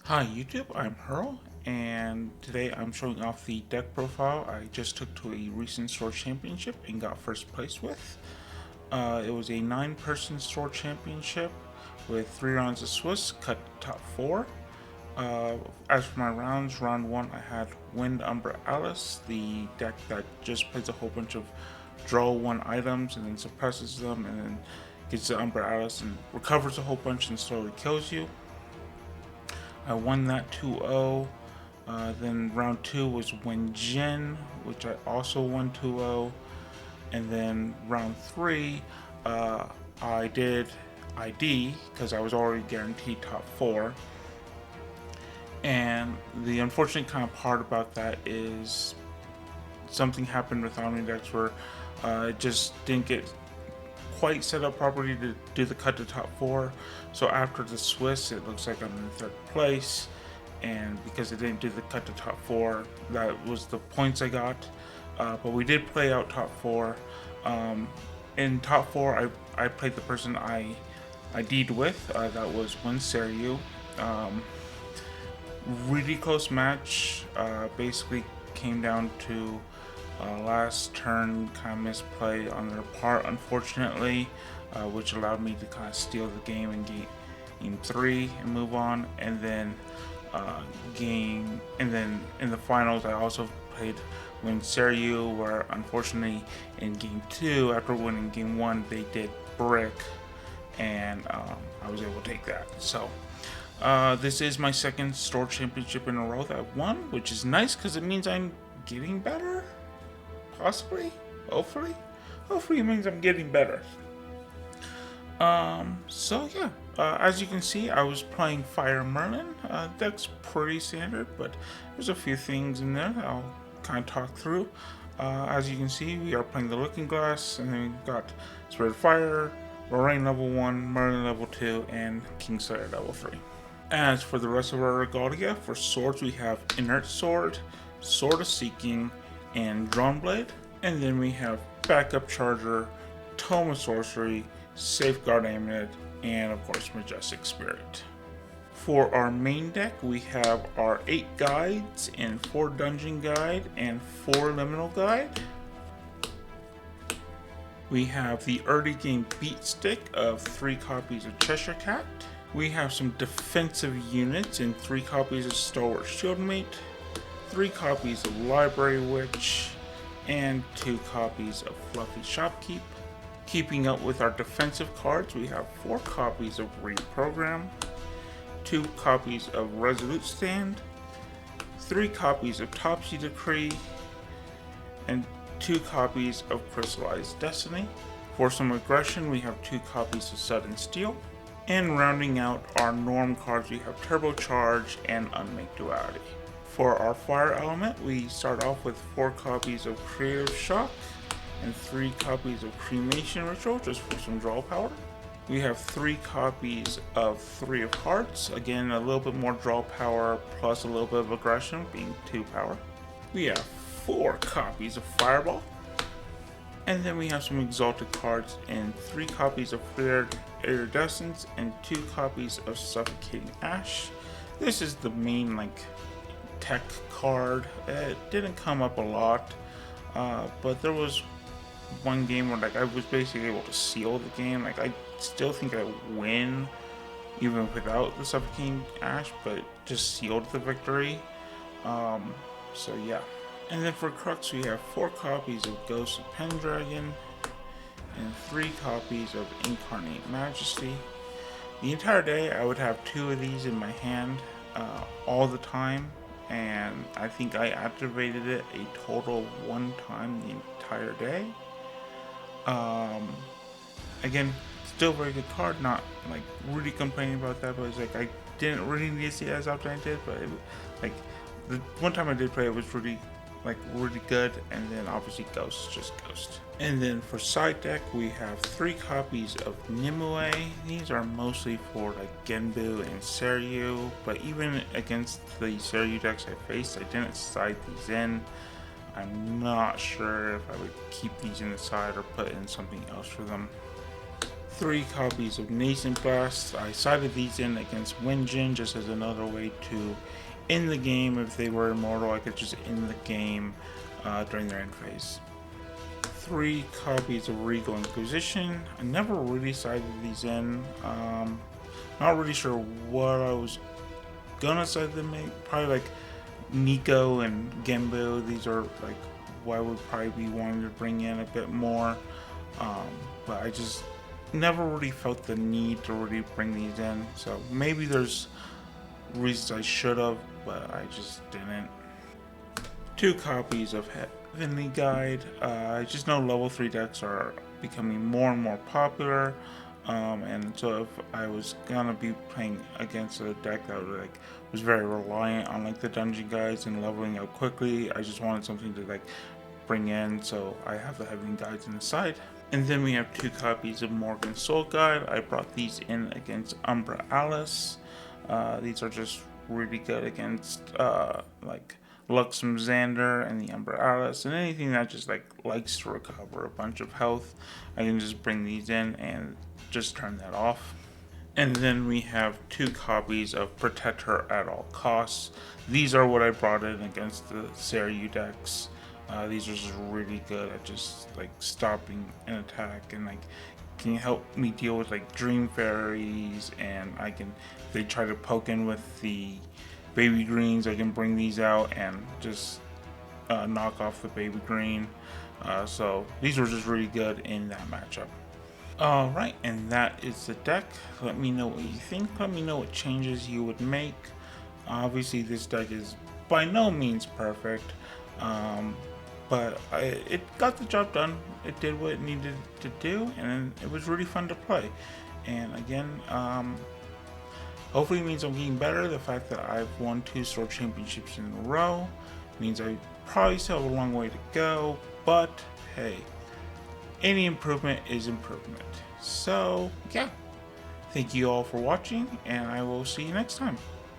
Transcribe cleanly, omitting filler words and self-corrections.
Hi YouTube, I'm Hurl, and today I'm showing off the deck profile I just took to a recent store championship and got first place with. It was a 9-person store championship with 3 rounds of Swiss, cut top 4. As for my rounds, round 1 I had Wind Umbra Alice, the deck that just plays a whole bunch of draw 1 items and then suppresses them and then gets the Umbra Alice and recovers a whole bunch and slowly kills you. I won that 2-0. Then round 2 was Win Jin, which I also won 2-0. And then round 3, I did ID because I was already guaranteed top 4. And the unfortunate kind of part about that is something happened with Omnidex where it just didn't get quite set up properly to do the cut to top 4. So after the Swiss, it looks like I'm in 3rd place. And because it didn't do the cut to top 4, that was the points I got. But we did play out top 4. In top 4, I played the person I ID'd with. That was Win Seryu. Really close match. Basically came down to last turn kind of misplay on their part, unfortunately, which allowed me to kind of steal the game in game 3 and move on. And then in the finals, I also played Win Seryu, where unfortunately in game 2, after winning game 1, they did brick, and I was able to take that. So this is my 2nd store championship in a row that I won, which is nice because it means I'm getting better. Possibly, hopefully it means I'm getting better. So yeah, as you can see, I was playing Fire Merlin. Deck's pretty standard, but there's a few things in there that I'll kind of talk through. As you can see, we are playing the Looking Glass, and then we've got Spirit Fire, Lorraine level 1, Merlin level 2, and Kingslayer level 3. As for the rest of our regalia, for swords we have Inert Sword, Sword of Seeking, and Drawn Blade. And then we have Backup Charger, Tome of Sorcery, Safeguard Amulet, and of course Majestic Spirit. For our main deck, we have our 8 guides and 4 dungeon guide and 4 liminal guide. We have the early game beat stick of 3 copies of Cheshire Cat. We have some defensive units and 3 copies of Stalwart Shieldmate, 3 copies of Library Witch, and 2 copies of Fluffy Shopkeep. Keeping up with our defensive cards, we have 4 copies of Reprogram, 2 copies of Resolute Stand, 3 copies of Topsy Decree, and 2 copies of Crystallized Destiny. For some aggression, we have 2 copies of Sudden Steel. And rounding out our norm cards, we have Turbocharge and Unmake Duality. For our fire element, we start off with 4 copies of Creative Shock and 3 copies of Cremation Ritual, just for some draw power. We have 3 copies of 3 of Hearts, again a little bit more draw power plus a little bit of aggression, being 2 power. We have 4 copies of Fireball. And then we have some exalted cards and 3 copies of Flared Iridescence and 2 copies of Suffocating Ash. This is the main tech card. It didn't come up a lot, but there was one game where I was basically able to seal the game. I still think I win even without the Suffocating Ash, but just sealed the victory. So yeah. And then for Crux, we have 4 copies of Ghost of Pendragon and 3 copies of Incarnate Majesty. The entire day, I would have 2 of these in my hand all the time, and I think I activated it a total of 1 time the entire day. Again, still very good card, not really complaining about that, but it's I didn't really need to see it as often as I did, but the one time I did play it was really good, and then obviously just Ghost. And then for side deck, we have 3 copies of Nimue. These are mostly for Genbu and Seryu, but even against the Seryu decks I faced, I didn't side these in. I'm not sure if I would keep these in the side or put in something else for them. 3 copies of Nascent Blast. I sided these in against Winjin just as another way to end the game. If they were immortal, I could just end the game during their end phase. 3 copies of Regal Inquisition. I never really sided these in. Not really sure what I was gonna side them in. Probably like Nico and Gembo. These are like what I would probably be wanting to bring in a bit more. But I just never really felt the need to really bring these in. So maybe there's reasons I should have, but I just didn't. 2 copies of Heavenly Guide. I just know level 3 decks are becoming more and more popular. And so if I was gonna be playing against a deck that was very reliant on like the dungeon guides and leveling up quickly, I just wanted something to like bring in, so I have the Heavenly Guides on the side. And then we have 2 copies of Morgan's Soul Guide. I brought these in against Umbra Alice. These are just really good against like Luxem Xander and the Umbra Alice, and anything that just like likes to recover a bunch of health. I can just bring these in and just turn that off. And then we have 2 copies of Protect Her at All Costs. These are what I brought in against the Seiryu decks. These are just really good at just like stopping an attack and like can help me deal with like Dream Fairies, and I can, if they try to poke in with the baby greens, I can bring these out and just knock off the baby green. So these were just really good in that matchup. Alright, and that is the deck. Let me know what you think. Let me know what changes you would make. Obviously this deck is by no means perfect, but it got the job done. It did what it needed to do, and it was really fun to play. And again, hopefully it means I'm getting better. The fact that I've won 2 store championships in a row means I probably still have a long way to go, but hey, any improvement is improvement. So yeah, thank you all for watching, and I will see you next time.